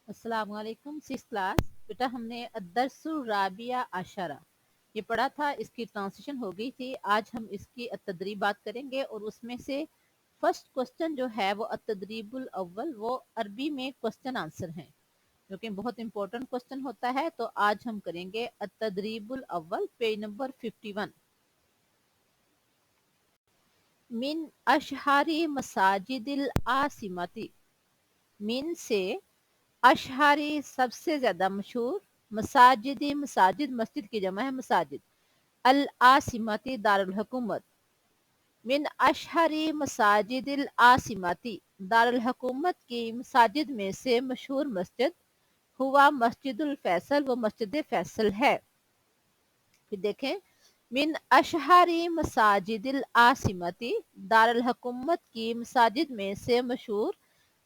अस्सलाम वालेकुम। 6th class बेटा हमने अद्दर्सुर राबिया आशरा ये पढ़ा था, इसकी ट्रांसलेशन हो गई थी। आज हम इसकी तदरीब बात करेंगे और उसमें से फर्स्ट क्वेश्चन जो है वो अतदरीबुल अव्वल, वो अरबी में क्वेश्चन आंसर है जो कि बहुत इंपॉर्टेंट क्वेश्चन होता है। तो आज हम करेंगे अतदरीबुल अव्वल, पेज नंबर 51। मिन अशहारी मसाजिदिल आसिमती, मिन से, अशहारी सबसे ज्यादा मशहूर, मसाजिद मसाजिद मस्जिद की जमा है मसाजिद, अल आसिमती दारुल हुकूमत, मिन अशहरी मसाजिदिल आसिमती दारुल हुकूमत की मसाजिद में से मशहूर मस्जिद, हुआ मस्जिदुल फैसल, वो मस्जिद फैसल है। फिर देखें, मिन अशहरी मसाजिदिल आसिमती दारुल हुकूमत की मसाजिद में से मशहूर,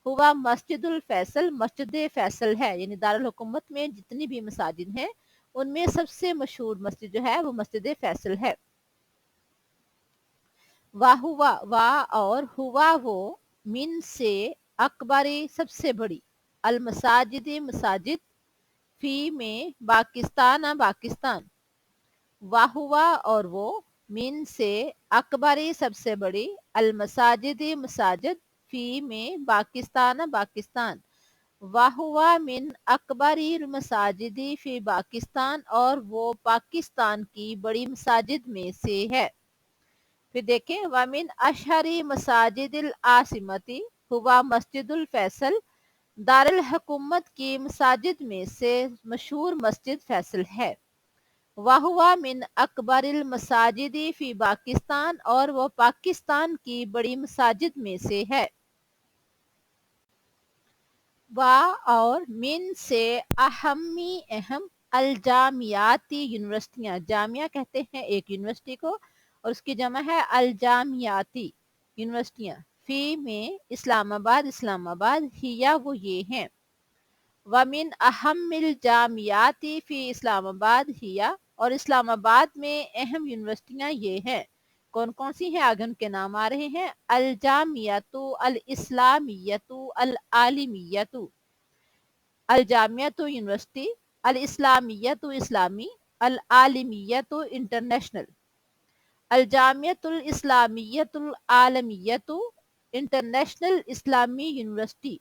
हुआ मस्जिदुल फैसल, मस्जिद फैसल है। यानी दारुल हुकूमत में जितनी भी मसाजिद हैं उनमें सबसे मशहूर मस्जिद जो है वो मस्जिद फैसल है। वाहुवा, वाह और हुआ वो, मिन से, अकबरी सबसे बड़ी, अल मसाजिद मसाजिद, फी में पाकिस्तान पाकिस्तान, वाहुवा और वो, मिन से, अकबरी सबसे बड़ी, अल मसाजिद मसाजिद, फी में पाकिस्तान पाकिस्तान, वाहुवा मिन अकबरी मसाजिदी फी पाकिस्तान, और वो पाकिस्तान की बड़ी मसाजिद में से है। फिर देखें, वमिन अशहरी मसाजिदिल आसिमती, हुआ मस्जिदुल फैसल, दारुल हुकूमत की मसाजिद में से मशहूर मस्जिद फैसल है। वाहुआ मिन अकबरिल मसाजिदी फी पाकिस्तान, और वो पाकिस्तान की बड़ी मसाजिद में से है। वा और मिन से, अहमी अहम, अल जामियाती यूनिवर्सिटियां, जामिया कहते हैं एक यूनिवर्सिटी को और उसकी जमा है अल जामियाती यूनिवर्सिटियां, फी में इस्लामाबाद इस्लामाबाद, हिया वो ये हैं। वमिन अहमिल जामियाती फी इस्लामाबाद हिया, और इस्लामाबाद में अहम यूनिवर्सिटियां ये हैं। कौन कौन सी हैं, आगे उनके नाम आ रहे हैं। अल जामियातु, अल इस्लामियतु, अल आलिमियतु, अल जामियतु यूनिवर्सिटी, अल इस्लामियतु इस्लामी, अल आलिमियतु इंटरनेशनल, अल जामियतुल इस्लामियतुल आलमियतु इंटरनेशनल इस्लामी यूनिवर्सिटी,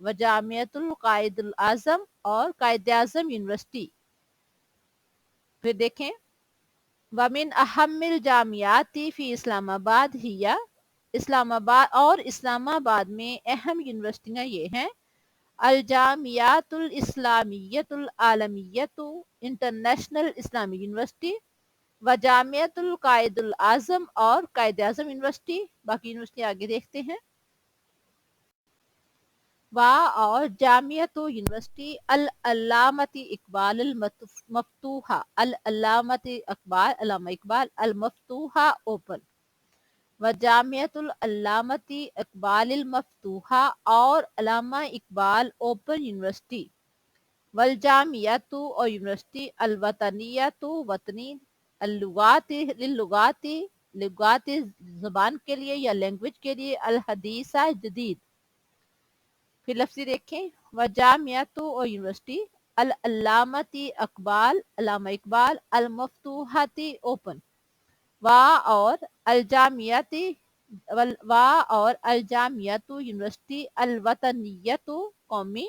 व जामियतुल कायदुल आजम और कायद आजम यूनिवर्सिटी। फिर देखें, वमिन अहमिल जामियाती फी इस्लामाबाद हिया, इस्लामाबाद और इस्लामाबाद में अहम यूनिवर्सिटियां ये हैं। अल जामियातुल इस्लामियतुल आलमियतु इंटरनेशनल इस्लामी यूनिवर्सिटी, व जामियतुल कायदुल आजम और कायद आजम यूनिवर्सिटी। बाकी यूनिवर्सिटी आगे देखते हैं। वा और जामियतु यूनिवर्सिटी अल अल्लामती इकबाल अल मफ्तूहा, अल अल्लामती इकबाल अल्लामा इकबाल अल मफ्तूहा ओपन, व जामियतुल अल्लामती इकबाल अल मफ्तूहा और अल्लामा इकबाल ओपन यूनिवर्सिटी, वल जामियतु और यूनिवर्सिटी अल वतनियतु वतनी, अल लुगाती लिल लुगाती ज़बान के लिए या लैंग्वेज के लिए, अल हदीसा जदीद। फिर लफ्ज़ी देखें, व जामियतु और यूनिवर्सिटी अल अल्लामती इकबाल अल्लामा इकबाल अल मफ्तूहाती ओपन, वा और अल जामियती, वा और अल जामियतु यूनिवर्सिटी अल वतनियतु कौमी,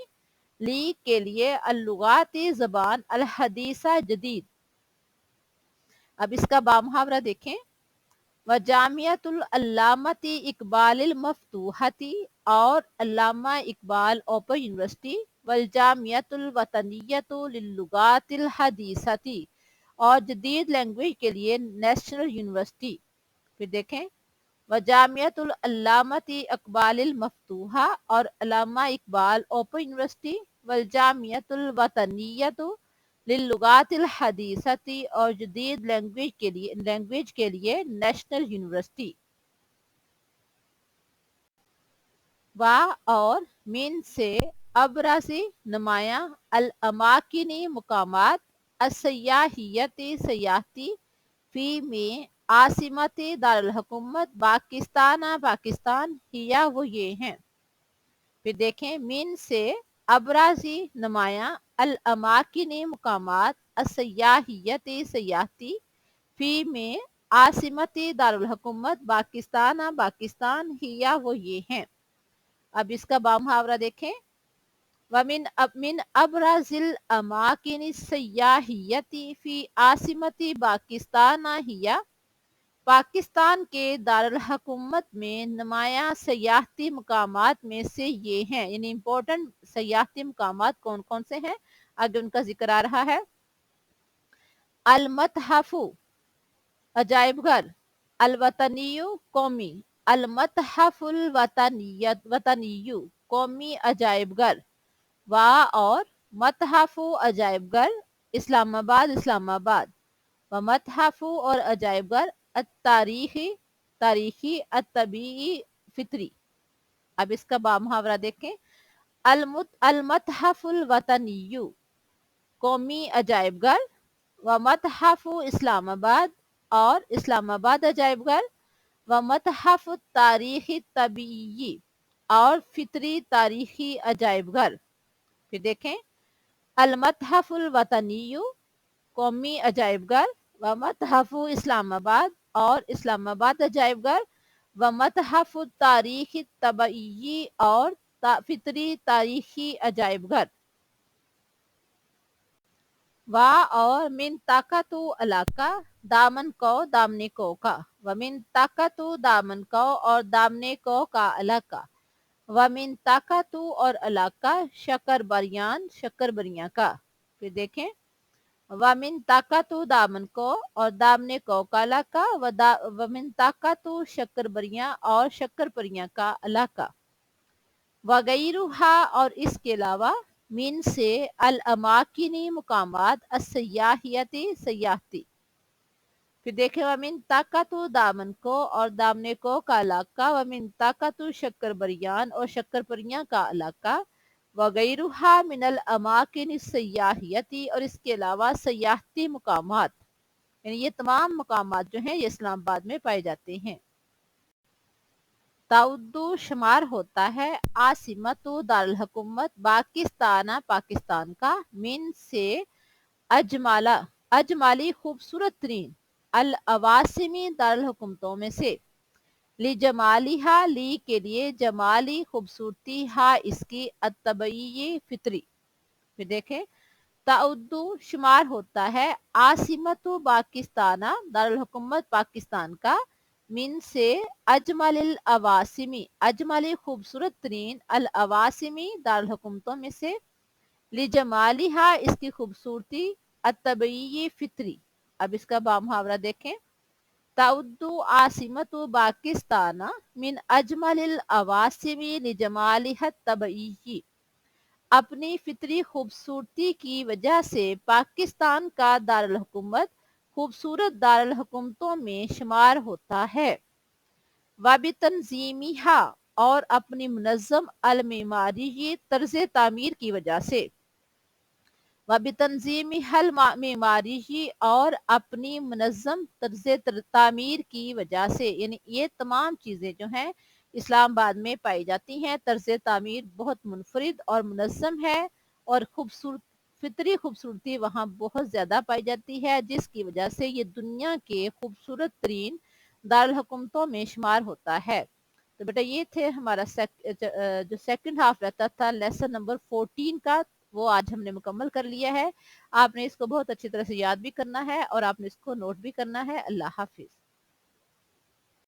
ली के लिए, अल लुगाती ज़बान अल हदीसा जदीद। अब इसका बामुहावरा देखें, व जामियतुल अल्लामती इकबालिल मफ्तूहती, और अल्लामा इकबाल ओपन यूनिवर्सिटी, वल जामियतुल वतनियतु लिल्लुगातिल हदीसती, और जदीद लैंग्वेज के लिए नेशनल यूनिवर्सिटी। फिर देखें, व जामियतुल अल्लामती इकबालिल मफ्तूहा और अल्लामा इकबाल ओपन यूनिवर्सिटी, वल जामियतुल वतनियतु लिल्लुगातिल हदीसती, और जदीद लैंग्वेज के लिए नेशनल यूनिवर्सिटी। वा और मिन से, अबरासी नुमाया, अल अमाकिनी मुकामात, असयाहियती सयाहती, फी में आसिमती दारुल हुकूमत पाकिस्तान पाकिस्तान, हिया वो ये हैं। फिर देखें, मिन से, अबराजी नुमाया अल अमाकिनी मुकामात असयाहियती सयाहती फी में आसिमती दारुल हुकूमत पाकिस्तान पाकिस्तान हिया वो ये हैं। अब इसका बामुहावरा देखें। मिन अबराजिल अमाकिनी सयाहियती फी आसिमती पाकिस्तान हिया, पाकिस्तान के दारुल हुकूमत में नुमाया सयाहती मकामात में से ये हैं, यानी इम्पोर्टेंट सयाहती मकामात कौन कौन से हैं, आगे उनका जिक्र आ रहा है। अल मतहफु अजायब घर, अल वतनियु कौमी, अल मतहफुल वतनियत वतनियु कौमी अजायब घर, वा और मतहफु अजायब घर इस्लामाबाद इस्लामाबाद, व मतहफु और अजायब घर तारीखी तारीखी अतबी फितरी। अब इसका बामुहावरा देखें। अल मतहफुल वतनियु कौमी अजायब घर, व मतहफु इस्लामाबाद और इस्लामाबाद अजायब घर, व मतहफ तारीखी तबीयी और फितरी तारीखी अजायब घर। फिर देखें। अल मतहफुल वतनियु कौमी अजायब घर, व मतहफु इस्लामाबाद और इस्लामाबाद अजायब घर, व मतहफु तारीखी तबईयी और फितरी तारीखी अजायब घर। वा और मिन ताकतु अलाका दामन को दामने को का, व मिन ताकतु दामन को और दामने को का अलाका, व मिन ताकतु और अलाका शक्कर बरियान शक्कर बरिया का। फिर देखें। व मिन ताकतु दामन को और दामने को का अलाका, व मिन ताकतु शक्कर बरिया और शक्कर बरिया का अलाका, वगैरुहा और इसके अलावा मिन से अल अमाकिनी मुकामात असयाहियती सयाहती। फिर देखे। वमिन ताकतु दामन को और दामने को का इलाका, वमिन ताकतु शक्कर बरियान और शक्कर परियां का इलाका, वगैरुहा मिनल अमाकिन सयाहियती और इसके अलावा सयाहती मुकामात, यानी ये तमाम मुकामात जो हैं ये इस्लामाबाद में पाए जाते हैं। ताउद्दू शुमार होता है आसिमतु दारुल हुकूमत पाकिस्तान पाकिस्तान का, मिन से अजमाला अजमाली खूबसूरत तरीन अल अवासिमी दारुल हुकूमतों में से, ली जमालिहा ली के लिए, जमाली खूबसूरती, हा इसकी, अतबई फितरी। फिर देखें। ताउद्दू शुमार होता है आसिमतु पाकिस्ताना दारुल हुकूमत पाकिस्तान का, मिन से अजमल अवासिमी अजमली खूबसूरत तरीन अल अवासिमी दारुल हुकूमतों में से, ली जमालिहा इसकी खूबसूरती, अतबई फितरी। अब इसका बामुहावरा देखें। ताउद्दू आसिमतु पाकिस्ताना मिन अजमल अवासिमी ली जमालिहा तबई, अपनी फितरी खूबसूरती की वजह से पाकिस्तान का दारुल हुकूमत खूबसूरत दारुल हुकूमतों में शुमार होता है। वाबी तंजीमिहा और अपनी मुनज़्ज़म अल मेमारी तर्ज तामीर की वजह से, वाबी तंजीमी हल मेमारी और अपनी मुनज़्ज़म तर्ज तामीर की वजह से, यानी ये तमाम चीज़ें जो हैं इस्लामाबाद में पाई जाती हैं। तर्ज तामीर बहुत मुनफरिद और मुनज़्ज़म है और खूबसूरत फितरी खूबसूरती वहाँ बहुत ज़्यादा पाई जाती है, जिसकी वजह से ये दुनिया के खूबसूरत तरीन दारुल हुकूमतों में शुमार होता है। तो बेटा ये थे हमारा जो सेकंड हाफ रहता था लेसन नंबर 14 का, वो आज हमने मुकम्मल कर लिया है। आपने इसको बहुत अच्छी तरह से याद भी करना है और आपने इसको नोट भी करना है। अल्लाह हाफिज।